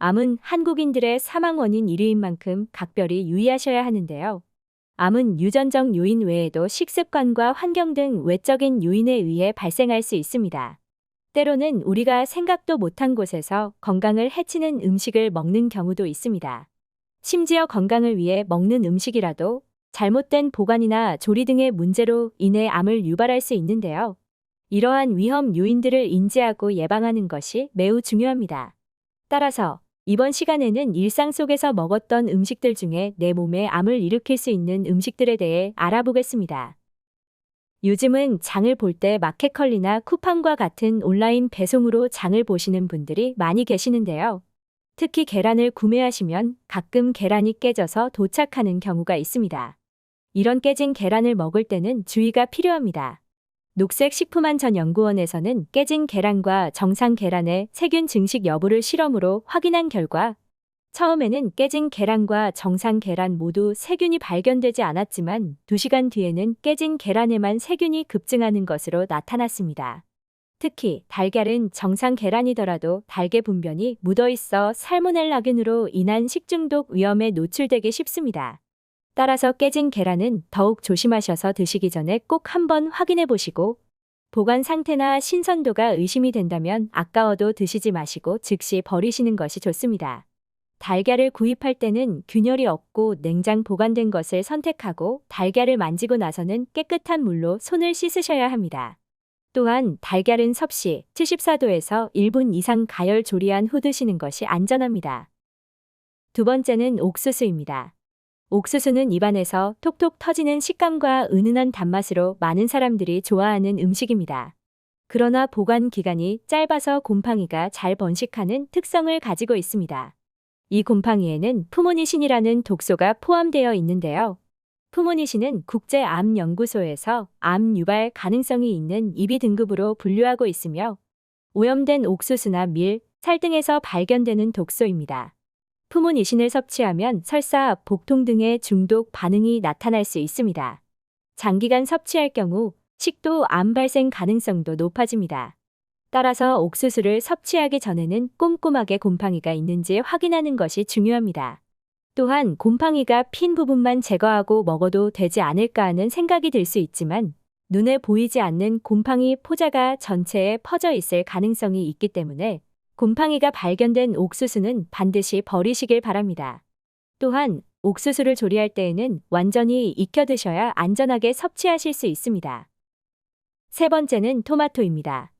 암은 한국인들의 사망 원인 1위인 만큼 각별히 유의하셔야 하는데요. 암은 유전적 요인 외에도 식습관과 환경 등 외적인 요인에 의해 발생할 수 있습니다. 때로는 우리가 생각도 못한 곳에서 건강을 해치는 음식을 먹는 경우도 있습니다. 심지어 건강을 위해 먹는 음식이라도 잘못된 보관이나 조리 등의 문제로 인해 암을 유발할 수 있는데요. 이러한 위험 요인들을 인지하고 예방하는 것이 매우 중요합니다. 따라서 이번 시간에는 일상 속에서 먹었던 음식들 중에 내 몸에 암을 일으킬 수 있는 음식들에 대해 알아보겠습니다. 요즘은 장을 볼 때 마켓컬리나 쿠팡과 같은 온라인 배송으로 장을 보시는 분들이 많이 계시는데요. 특히 계란을 구매하시면 가끔 계란이 깨져서 도착하는 경우가 있습니다. 이런 깨진 계란을 먹을 때는 주의가 필요합니다. 녹색식품안전연구원에서는 깨진 계란과 정상 계란의 세균 증식 여부를 실험으로 확인한 결과 처음에는 깨진 계란과 정상 계란 모두 세균이 발견되지 않았지만 2시간 뒤에는 깨진 계란에만 세균이 급증하는 것으로 나타났습니다. 특히 달걀은 정상 계란이더라도 달걀 분변이 묻어있어 살모넬라균으로 인한 식중독 위험에 노출되기 쉽습니다. 따라서 깨진 계란은 더욱 조심하셔서 드시기 전에 꼭 한번 확인해 보시고 보관 상태나 신선도가 의심이 된다면 아까워도 드시지 마시고 즉시 버리시는 것이 좋습니다. 달걀을 구입할 때는 균열이 없고 냉장 보관된 것을 선택하고 달걀을 만지고 나서는 깨끗한 물로 손을 씻으셔야 합니다. 또한 달걀은 섭씨 74도에서 1분 이상 가열 조리한 후 드시는 것이 안전합니다. 두 번째는 옥수수입니다. 옥수수는 입안에서 톡톡 터지는 식감과 은은한 단맛으로 많은 사람들이 좋아하는 음식입니다. 그러나 보관 기간이 짧아서 곰팡이가 잘 번식하는 특성을 가지고 있습니다. 이 곰팡이에는 푸모니신이라는 독소가 포함되어 있는데요. 푸모니신은 국제암연구소에서 암 유발 가능성이 있는 2비 등급으로 분류하고 있으며 오염된 옥수수나 밀, 살 등에서 발견되는 독소입니다. 푸모니신을 섭취하면 설사, 복통 등의 중독 반응이 나타날 수 있습니다. 장기간 섭취할 경우 식도 암 발생 가능성도 높아집니다. 따라서 옥수수를 섭취하기 전에는 꼼꼼하게 곰팡이가 있는지 확인하는 것이 중요합니다. 또한 곰팡이가 핀 부분만 제거하고 먹어도 되지 않을까 하는 생각이 들 수 있지만 눈에 보이지 않는 곰팡이 포자가 전체에 퍼져 있을 가능성이 있기 때문에 곰팡이가 발견된 옥수수는 반드시 버리시길 바랍니다. 또한 옥수수를 조리할 때에는 완전히 익혀 드셔야 안전하게 섭취하실 수 있습니다. 세 번째는 토마토입니다.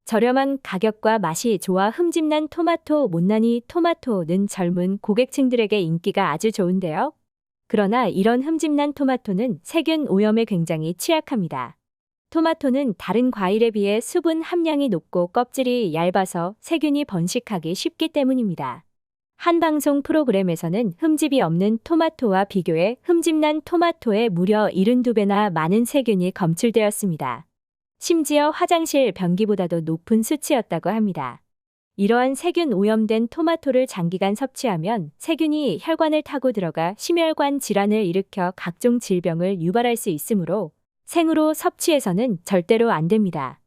저렴한 가격과 맛이 좋아 흠집난 토마토, 못난이 토마토는 젊은 고객층들에게 인기가 아주 좋은데요. 그러나 이런 흠집난 토마토는 세균 오염에 굉장히 취약합니다. 토마토는 다른 과일에 비해 수분 함량이 높고 껍질이 얇아서 세균이 번식하기 쉽기 때문입니다. 한 방송 프로그램에서는 흠집이 없는 토마토와 비교해 흠집난 토마토에 무려 72배나 많은 세균이 검출되었습니다. 심지어 화장실 변기보다도 높은 수치였다고 합니다. 이러한 세균 오염된 토마토를 장기간 섭취하면 세균이 혈관을 타고 들어가 심혈관 질환을 일으켜 각종 질병을 유발할 수 있으므로 생으로 섭취해서는 절대로 안 됩니다.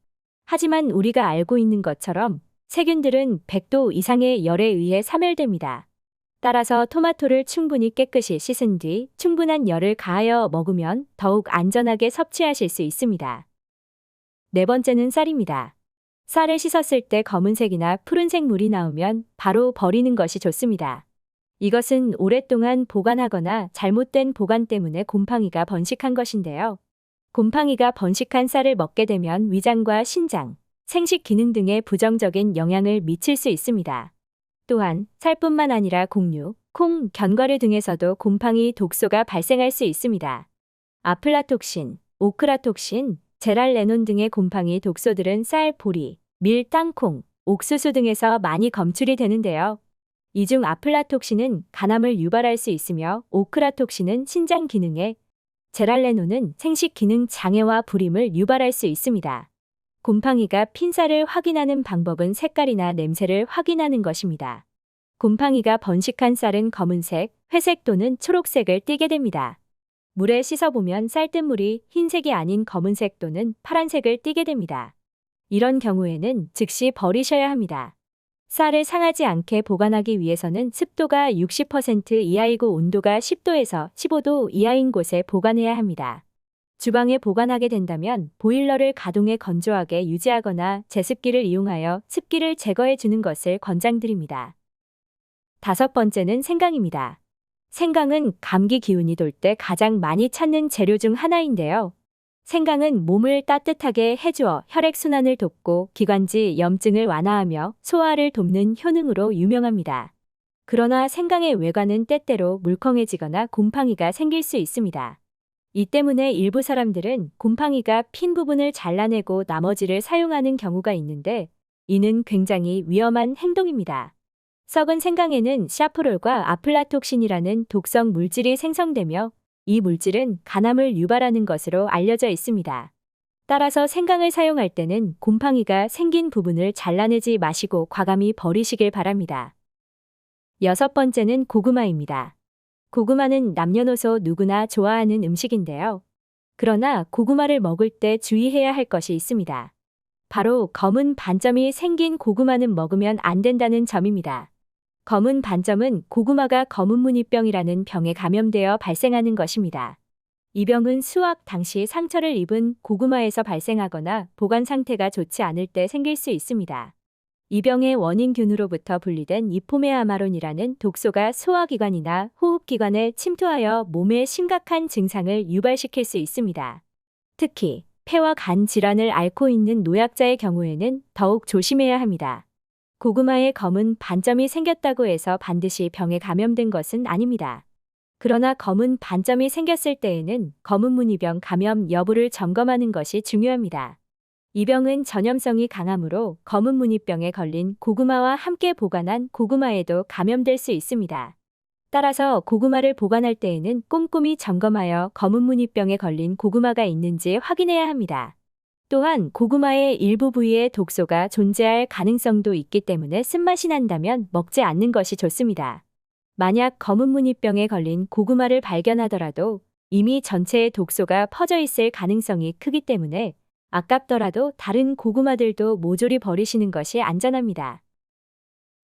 하지만 우리가 알고 있는 것처럼 세균들은 100도 이상의 열에 의해 사멸됩니다. 따라서 토마토를 충분히 깨끗이 씻은 뒤 충분한 열을 가하여 먹으면 더욱 안전하게 섭취하실 수 있습니다. 네 번째는 쌀입니다. 쌀을 씻었을 때 검은색이나 푸른색 물이 나오면 바로 버리는 것이 좋습니다. 이것은 오랫동안 보관하거나 잘못된 보관 때문에 곰팡이가 번식한 것인데요. 곰팡이가 번식한 쌀을 먹게 되면 위장과 신장, 생식 기능 등에 부정적인 영향을 미칠 수 있습니다. 또한 쌀뿐만 아니라 곡류, 콩, 견과류 등에서도 곰팡이 독소가 발생할 수 있습니다. 아플라톡신, 오크라톡신, 제랄레논 등의 곰팡이 독소들은 쌀, 보리, 밀, 땅콩, 옥수수 등에서 많이 검출이 되는데요. 이 중 아플라톡신은 간암을 유발할 수 있으며 오크라톡신은 신장 기능에, 제랄레논은 생식 기능 장애와 불임을 유발할 수 있습니다. 곰팡이가 핀 쌀을 확인하는 방법은 색깔이나 냄새를 확인하는 것입니다. 곰팡이가 번식한 쌀은 검은색, 회색 또는 초록색을 띠게 됩니다. 물에 씻어보면 쌀뜨물이 흰색이 아닌 검은색 또는 파란색을 띠게 됩니다. 이런 경우에는 즉시 버리셔야 합니다. 쌀을 상하지 않게 보관하기 위해서는 습도가 60% 이하이고 온도가 10도에서 15도 이하인 곳에 보관해야 합니다. 주방에 보관하게 된다면 보일러를 가동해 건조하게 유지하거나 제습기를 이용하여 습기를 제거해 주는 것을 권장드립니다. 다섯 번째는 생강입니다. 생강은 감기 기운이 돌 때 가장 많이 찾는 재료 중 하나인데요. 생강은 몸을 따뜻하게 해주어 혈액순환을 돕고 기관지 염증을 완화하며 소화를 돕는 효능으로 유명합니다. 그러나 생강의 외관은 때때로 물컹해지거나 곰팡이가 생길 수 있습니다. 이 때문에 일부 사람들은 곰팡이가 핀 부분을 잘라내고 나머지를 사용하는 경우가 있는데 이는 굉장히 위험한 행동입니다. 썩은 생강에는 샤프롤과 아플라톡신이라는 독성 물질이 생성되며 이 물질은 간암을 유발하는 것으로 알려져 있습니다. 따라서 생강을 사용할 때는 곰팡이가 생긴 부분을 잘라내지 마시고 과감히 버리시길 바랍니다. 여섯 번째는 고구마입니다. 고구마는 남녀노소 누구나 좋아하는 음식인데요. 그러나 고구마를 먹을 때 주의해야 할 것이 있습니다. 바로 검은 반점이 생긴 고구마는 먹으면 안 된다는 점입니다. 검은 반점은 고구마가 검은무늬병이라는 병에 감염되어 발생하는 것입니다. 이 병은 수확 당시 상처를 입은 고구마에서 발생하거나 보관 상태가 좋지 않을 때 생길 수 있습니다. 이 병의 원인균으로부터 분리된 이포메아마론이라는 독소가 소화기관이나 호흡기관에 침투하여 몸에 심각한 증상을 유발시킬 수 있습니다. 특히 폐와 간 질환을 앓고 있는 노약자의 경우에는 더욱 조심해야 합니다. 고구마에 검은 반점이 생겼다고 해서 반드시 병에 감염된 것은 아닙니다. 그러나 검은 반점이 생겼을 때에는 검은무늬병 감염 여부를 점검하는 것이 중요합니다. 이 병은 전염성이 강하므로 검은무늬병에 걸린 고구마와 함께 보관한 고구마에도 감염될 수 있습니다. 따라서 고구마를 보관할 때에는 꼼꼼히 점검하여 검은무늬병에 걸린 고구마가 있는지 확인해야 합니다. 또한 고구마의 일부 부위에 독소가 존재할 가능성도 있기 때문에 쓴맛이 난다면 먹지 않는 것이 좋습니다. 만약 검은무늬병에 걸린 고구마를 발견하더라도 이미 전체에 독소가 퍼져 있을 가능성이 크기 때문에 아깝더라도 다른 고구마들도 모조리 버리시는 것이 안전합니다.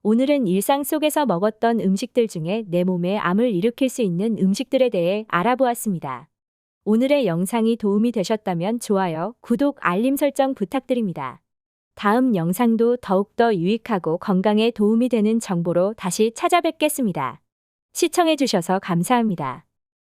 오늘은 일상 속에서 먹었던 음식들 중에 내 몸에 암을 일으킬 수 있는 음식들에 대해 알아보았습니다. 오늘의 영상이 도움이 되셨다면 좋아요, 구독, 알림 설정 부탁드립니다. 다음 영상도 더욱더 유익하고 건강에 도움이 되는 정보로 다시 찾아뵙겠습니다. 시청해주셔서 감사합니다.